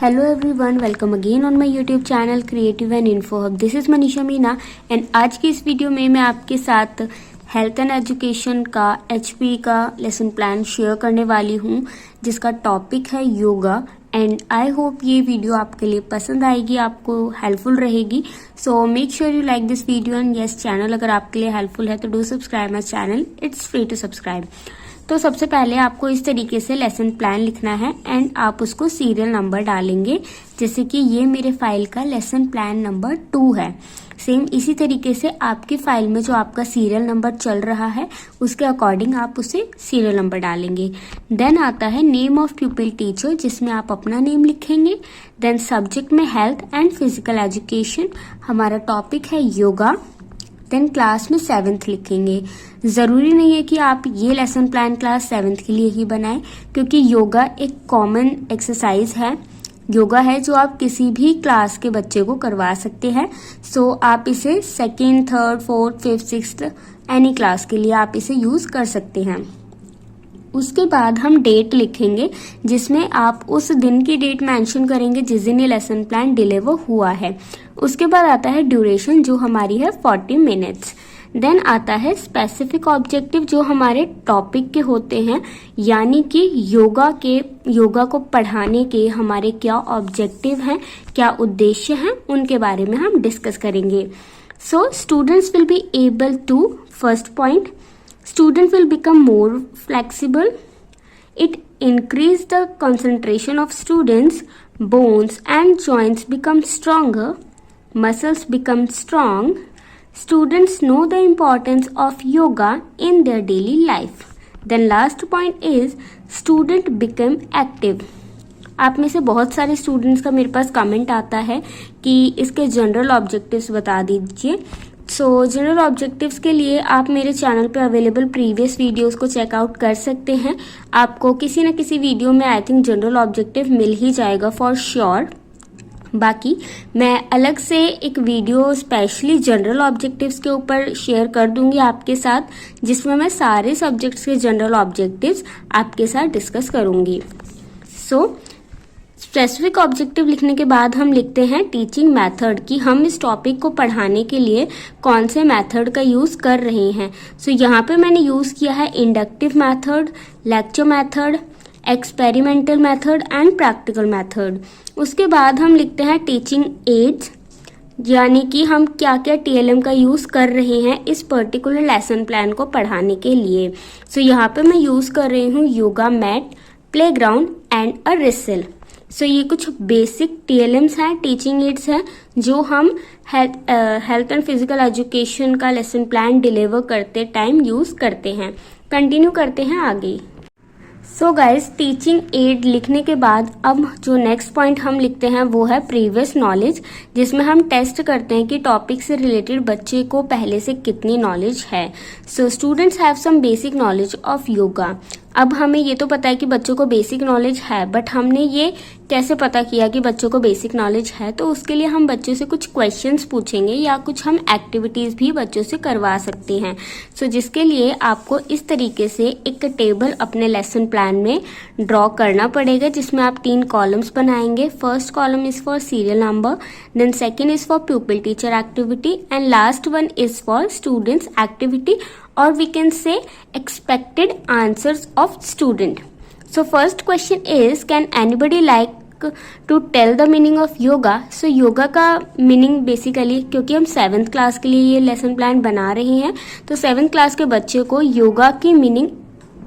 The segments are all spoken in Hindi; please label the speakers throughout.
Speaker 1: Hello everyone, welcome again on my YouTube channel Creative and Info Hub. This is Manisha Meena and आज की इस वीडियो में मैं आपके साथ हेल्थ एंड एजुकेशन का HP का लेसन प्लान शेयर करने वाली हूँ जिसका टॉपिक है योगा एंड आई होप ये वीडियो आपके लिए पसंद आएगी, आपको हेल्पफुल रहेगी. So make sure you like this video and yes channel अगर आपके लिए हेल्पफुल है तो do subscribe my channel. It's free to subscribe. तो सबसे पहले आपको इस तरीके से लेसन प्लान लिखना है एंड आप उसको सीरियल नंबर डालेंगे. जैसे कि ये मेरे फाइल का लेसन प्लान नंबर 2 है. सेम इसी तरीके से आपकी फाइल में जो आपका सीरियल नंबर चल रहा है उसके अकॉर्डिंग आप उसे सीरियल नंबर डालेंगे. देन आता है नेम ऑफ प्यूपिल टीचर जिसमें आप अपना नेम लिखेंगे. देन सब्जेक्ट में हेल्थ एंड फिजिकल एजुकेशन, हमारा टॉपिक है योगा. देन क्लास में 7th लिखेंगे. ज़रूरी नहीं है कि आप ये लेसन प्लान क्लास 7th के लिए ही बनाएं क्योंकि योगा एक कॉमन एक्सरसाइज है. योगा है जो आप किसी भी क्लास के बच्चे को करवा सकते हैं. सो आप इसे 2nd, 3rd, 4th, 5th, 6th any class के लिए आप इसे यूज़ कर सकते हैं. उसके बाद हम डेट लिखेंगे जिसमें आप उस दिन की डेट मेंशन करेंगे जिस दिन ये लेसन प्लान डिलीवर हुआ है. उसके बाद आता है ड्यूरेशन जो हमारी है 40 मिनट्स. देन आता है स्पेसिफिक ऑब्जेक्टिव जो हमारे टॉपिक के होते हैं, यानी कि योगा को पढ़ाने के हमारे क्या ऑब्जेक्टिव हैं, क्या उद्देश्य हैं, उनके बारे में हम डिस्कस करेंगे. So students will be able to, first point, student will become more flexible. It increase the concentration of students. Bones and joints become stronger. Muscles become strong. Students know the importance of yoga in their daily life. Then last point is student become active. आप में से बहुत सारे स्टूडेंट्स का मेरे पास कमेंट आता है कि इसके जनरल ऑब्जेक्टिव्स बता दीजिए. सो जनरल ऑब्जेक्टिव्स के लिए आप मेरे चैनल पे अवेलेबल प्रीवियस वीडियोस को चेकआउट कर सकते हैं. आपको किसी न किसी वीडियो में आई थिंक जनरल ऑब्जेक्टिव मिल ही जाएगा फॉर श्योर. बाकी मैं अलग से एक वीडियो स्पेशली जनरल ऑब्जेक्टिव्स के ऊपर शेयर कर दूंगी आपके साथ जिसमें मैं सारे सब्जेक्ट्स के जनरल ऑब्जेक्टिव्स आपके साथ डिस्कस करूंगी. सो स्पेसिफिक ऑब्जेक्टिव लिखने के बाद हम लिखते हैं टीचिंग मेथड कि हम इस टॉपिक को पढ़ाने के लिए कौन से मेथड का यूज़ कर रहे हैं. सो यहाँ पे मैंने यूज़ किया है inductive method, lecture method, experimental method and practical method. उसके बाद हम लिखते हैं टीचिंग एड्स, यानी कि हम क्या क्या TLM का यूज़ कर रहे हैं इस पर्टिकुलर लेसन प्लान को पढ़ाने के लिए. सो यहाँ पे मैं यूज़ कर रही हूँ yoga mat, playground and a रिसल. सो ये कुछ बेसिक TLMs हैं, टीचिंग एड्स हैं जो हम हेल्थ एंड फिजिकल एजुकेशन का लेसन प्लान डिलीवर करते टाइम यूज़ करते हैं. कंटिन्यू करते हैं आगे. सो गाइस टीचिंग एड लिखने के बाद अब जो नेक्स्ट पॉइंट हम लिखते हैं वो है प्रीवियस नॉलेज, जिसमें हम टेस्ट करते हैं कि टॉपिक से रिलेटेड बच्चे को पहले से कितनी नॉलेज है. So students have some basic knowledge of yoga. अब हमें ये तो पता है कि बच्चों को बेसिक नॉलेज है, बट हमने ये कैसे पता किया कि बच्चों को बेसिक नॉलेज है, तो उसके लिए हम बच्चों से कुछ क्वेश्चंस पूछेंगे या कुछ हम एक्टिविटीज़ भी बच्चों से करवा सकते हैं. सो जिसके लिए आपको इस तरीके से एक टेबल अपने लेसन प्लान में ड्रॉ करना पड़ेगा जिसमें आप 3 कॉलम्स बनाएंगे. First column is for serial number, then second is for pupil teacher activity and last one is for students activity, or we can say expected answers of student. So first question is, can anybody like to tell the meaning of yoga? So yoga का मीनिंग बेसिकली, क्योंकि हम 7th क्लास के लिए ये लेसन प्लान बना रहे हैं तो 7th क्लास के बच्चे को योगा की मीनिंग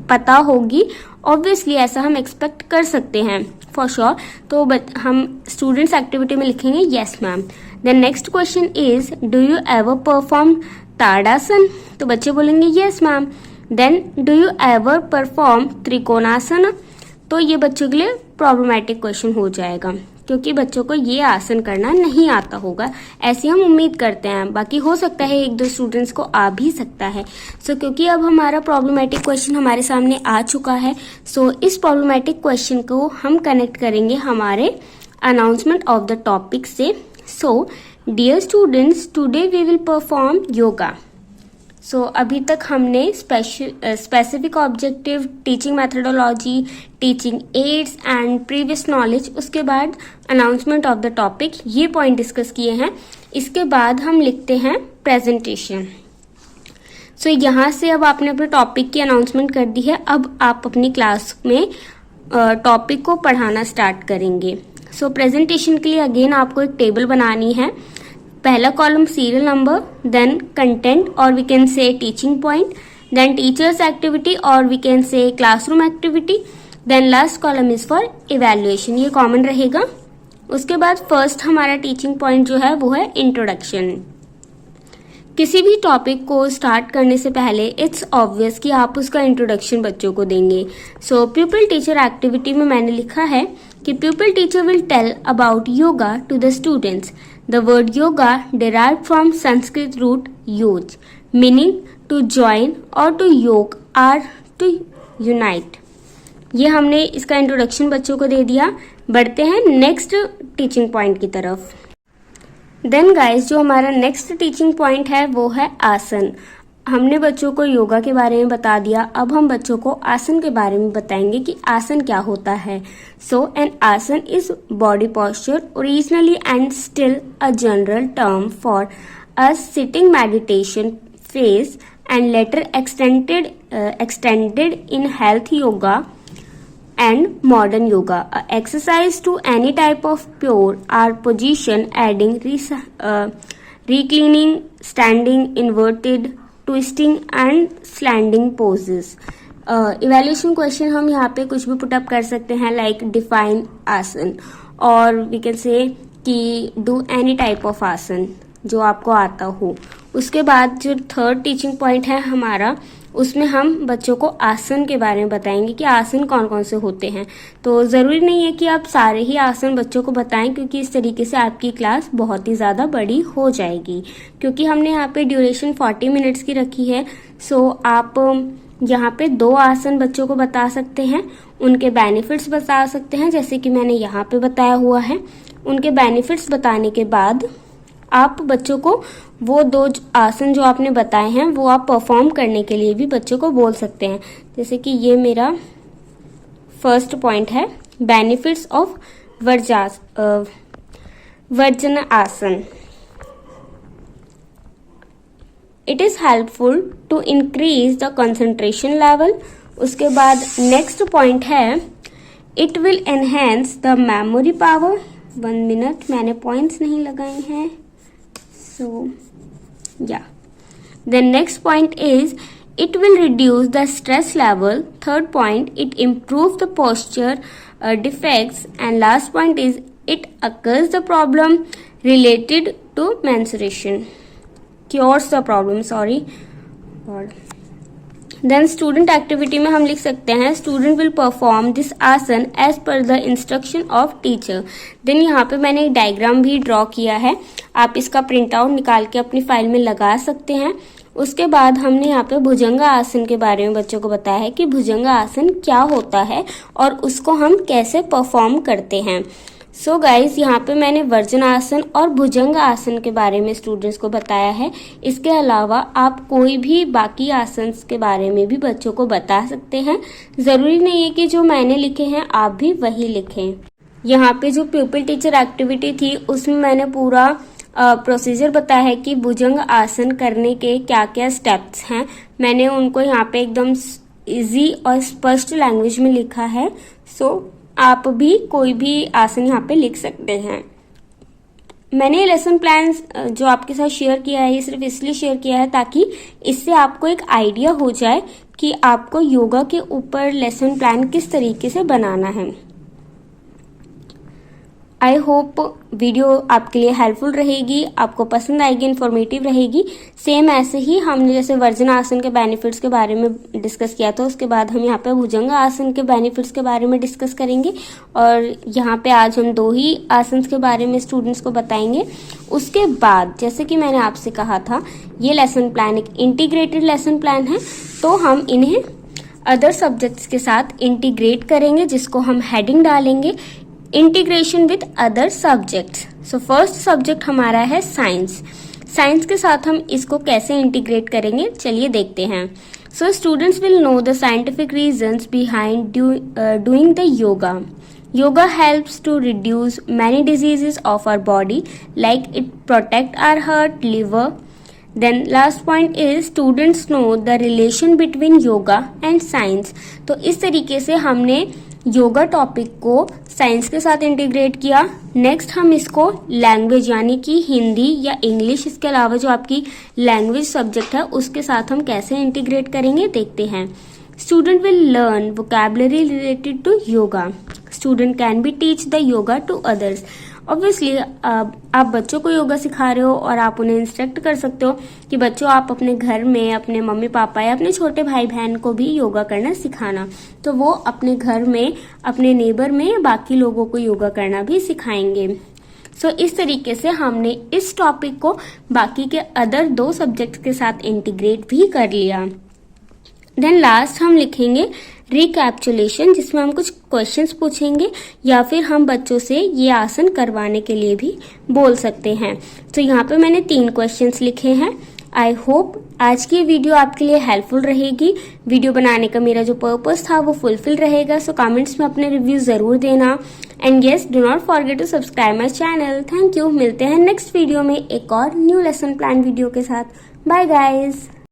Speaker 1: पता होगी. ऑब्वियसली ऐसा हम एक्सपेक्ट कर सकते हैं फॉर श्योर. तो हम स्टूडेंट्स एक्टिविटी में लिखेंगे yes ma'am. Then next question is, do you ever perform Tadasana? तो बच्चे बोलेंगे yes ma'am. Then do you ever perform Trikonasana? तो ये बच्चों के लिए प्रॉब्लमेटिक क्वेश्चन हो जाएगा क्योंकि बच्चों को ये आसन करना नहीं आता होगा, ऐसी हम उम्मीद करते हैं. बाकी हो सकता है 1-2 स्टूडेंट्स को आ भी सकता है. सो क्योंकि अब हमारा प्रॉब्लमेटिक क्वेश्चन हमारे सामने आ चुका है, सो इस प्रॉब्लमेटिक क्वेश्चन को हम कनेक्ट करेंगे हमारे अनाउंसमेंट ऑफ द टॉपिक से. So dear students, today we will perform yoga. So अभी तक हमने specific objective, teaching methodology, teaching aids and previous knowledge, उसके बाद अनाउंसमेंट ऑफ द टॉपिक, ये पॉइंट डिस्कस किए हैं। इसके बाद हम लिखते हैं प्रेजेंटेशन। सो यहाँ से अब आपने अपने टॉपिक की अनाउंसमेंट कर दी है, अब आप अपनी क्लास में टॉपिक को पढ़ाना स्टार्ट करेंगे। सो प्रेजेंटेशन के लिए अगेन आपको एक टेबल बनानी है। पहला column serial number, then content और we can say teaching point, then teachers activity और we can say classroom activity, then last column is for evaluation, ये कॉमन रहेगा। उसके बाद फर्स्ट हमारा टीचिंग पॉइंट जो है वो है इंट्रोडक्शन। किसी भी टॉपिक को स्टार्ट करने से पहले इट्स ऑब्वियस कि आप उसका इंट्रोडक्शन बच्चों को देंगे। सो प्यूपिल टीचर एक्टिविटी में मैंने लिखा है कि pupil teacher will tell about yoga to the students. The word yoga derived from Sanskrit root yoj, meaning to join और to yoke or to unite। ये हमने इसका इंट्रोडक्शन बच्चों को दे दिया। बढ़ते हैं नेक्स्ट टीचिंग पॉइंट की तरफ। देन गाइस, जो हमारा नेक्स्ट टीचिंग पॉइंट है वो है आसन। हमने बच्चों को योगा के बारे में बता दिया, अब हम बच्चों को आसन के बारे में बताएंगे कि आसन क्या होता है। सो एन आसन is body posture, originally and still a general term for a sitting meditation phase and later extended in health yoga and modern yoga. Exercise to any type of pure or position, adding reclining, standing, inverted, twisting and slanting poses. Evaluation question हम यहाँ पे कुछ भी पुटअप कर सकते हैं, like define आसन, और we can say कि do any type of आसन जो आपको आता हो। उसके बाद जो थर्ड टीचिंग पॉइंट है हमारा, उसमें हम बच्चों को आसन के बारे में बताएंगे कि आसन कौन कौन से होते हैं। तो ज़रूरी नहीं है कि आप सारे ही आसन बच्चों को बताएं, क्योंकि इस तरीके से आपकी क्लास बहुत ही ज़्यादा बड़ी हो जाएगी। क्योंकि हमने यहाँ पे ड्यूरेशन 40 मिनट्स की रखी है। सो आप यहाँ पे 2 आसन बच्चों को बता सकते हैं, उनके बेनिफिट्स बता सकते हैं, जैसे कि मैंने यहाँ पे बताया हुआ है। उनके बेनिफिट्स बताने के बाद आप बच्चों को वो 2 आसन जो आपने बताए हैं वो आप परफॉर्म करने के लिए भी बच्चों को बोल सकते हैं। जैसे कि ये मेरा फर्स्ट पॉइंट है, बेनिफिट्स ऑफ वर्जन asana. It is helpful to increase the concentration level. उसके बाद नेक्स्ट पॉइंट है, it will enhance the memory power. 1 minute, मैंने पॉइंट्स नहीं लगाए हैं। So yeah, the next point is it will reduce the stress level. Third point, it improves the posture defects, and last point is it occurs the problem related to menstruation, cures the problem, sorry. Then student activity में हम लिख सकते हैं, student will perform this asana as per the instruction of teacher. Then यहाँ पे मैंने एक डायग्राम भी ड्रॉ किया है, आप इसका प्रिंट आउट निकाल के अपनी फाइल में लगा सकते हैं। उसके बाद हमने यहाँ पे भुजंग आसन के बारे में बच्चों को बताया है कि भुजंग आसन क्या होता है और उसको हम कैसे परफॉर्म करते हैं। सो गाइज, यहाँ पे मैंने वर्जन आसन और भुजंग आसन के बारे में स्टूडेंट्स को बताया है। इसके अलावा आप कोई भी बाकी आसन के बारे में भी बच्चों को बता सकते हैं। ज़रूरी नहीं है कि जो मैंने लिखे हैं आप भी वही लिखें। यहाँ पे जो प्यूपिल टीचर एक्टिविटी थी उसमें मैंने पूरा प्रोसीजर बताया है कि भुजंग आसन करने के क्या क्या स्टेप्स हैं। मैंने उनको यहाँ पे एकदम इजी और स्पष्ट लैंग्वेज में लिखा है। सो आप भी कोई भी आसन यहाँ पे लिख सकते हैं। मैंने लेसन प्लान जो आपके साथ शेयर किया है ये सिर्फ इसलिए शेयर किया है ताकि इससे आपको एक आइडिया हो जाए कि आपको योगा के ऊपर लेसन प्लान किस तरीके से बनाना है। आई होप वीडियो आपके लिए हेल्पफुल रहेगी, आपको पसंद आएगी, इन्फॉर्मेटिव रहेगी। सेम ऐसे ही हमने जैसे वर्जन आसन के बेनिफिट्स के बारे में डिस्कस किया था, उसके बाद हम यहाँ पे भुजंग आसन के बेनिफिट्स के बारे में डिस्कस करेंगे और यहाँ पे आज हम 2 ही आसन के बारे में स्टूडेंट्स को बताएंगे। उसके बाद जैसे कि मैंने आपसे कहा था ये लेसन प्लान एक इंटीग्रेटेड लेसन प्लान है, तो हम इन्हें अदर सब्जेक्ट्स के साथ इंटीग्रेट करेंगे जिसको हम हेडिंग डालेंगे integration with other subjects. So first subject हमारा है साइंस। साइंस के साथ हम इसको कैसे इंटीग्रेट करेंगे, चलिए देखते हैं। सो students will know the scientific reasons behind doing the yoga. Yoga helps to reduce many diseases of our body, like it protect our heart, liver. Then last point is students know the relation between yoga and science. तो इस तरीके से हमने योगा टॉपिक को साइंस के साथ इंटीग्रेट किया। नेक्स्ट हम इसको लैंग्वेज यानी कि हिंदी या इंग्लिश, इसके अलावा जो आपकी लैंग्वेज सब्जेक्ट है उसके साथ हम कैसे इंटीग्रेट करेंगे देखते हैं। Student will learn vocabulary related to yoga. Student can be teach the yoga to others. Obviously, आप बच्चों को योगा सिखा रहे हो और आप उन्हें इंस्ट्रक्ट कर सकते हो कि बच्चों आप अपने घर में अपने मम्मी पापा या अपने छोटे भाई बहन को भी योगा करना सिखाना, तो वो अपने घर में अपने नेबर में या बाकी लोगों को योगा करना भी सिखाएंगे। सो इस तरीके से हमने इस टॉपिक को बाकी के अदर 2 सब्जेक्ट्स के साथ इंटीग्रेट भी कर लिया। देन लास्ट हम लिखेंगे रिकैप्चुलेशन, जिसमें हम कुछ क्वेश्चंस पूछेंगे या फिर हम बच्चों से ये आसन करवाने के लिए भी बोल सकते हैं। तो यहाँ पे मैंने 3 क्वेश्चंस लिखे हैं। आई होप आज की वीडियो आपके लिए हेल्पफुल रहेगी। वीडियो बनाने का मेरा जो पर्पस था वो फुलफिल रहेगा। सो कमेंट्स में अपने रिव्यू जरूर देना and yes, do not forget to subscribe my channel. Thank you. मिलते हैं नेक्स्ट वीडियो में एक और न्यू लेसन प्लान वीडियो के साथ। Bye guys.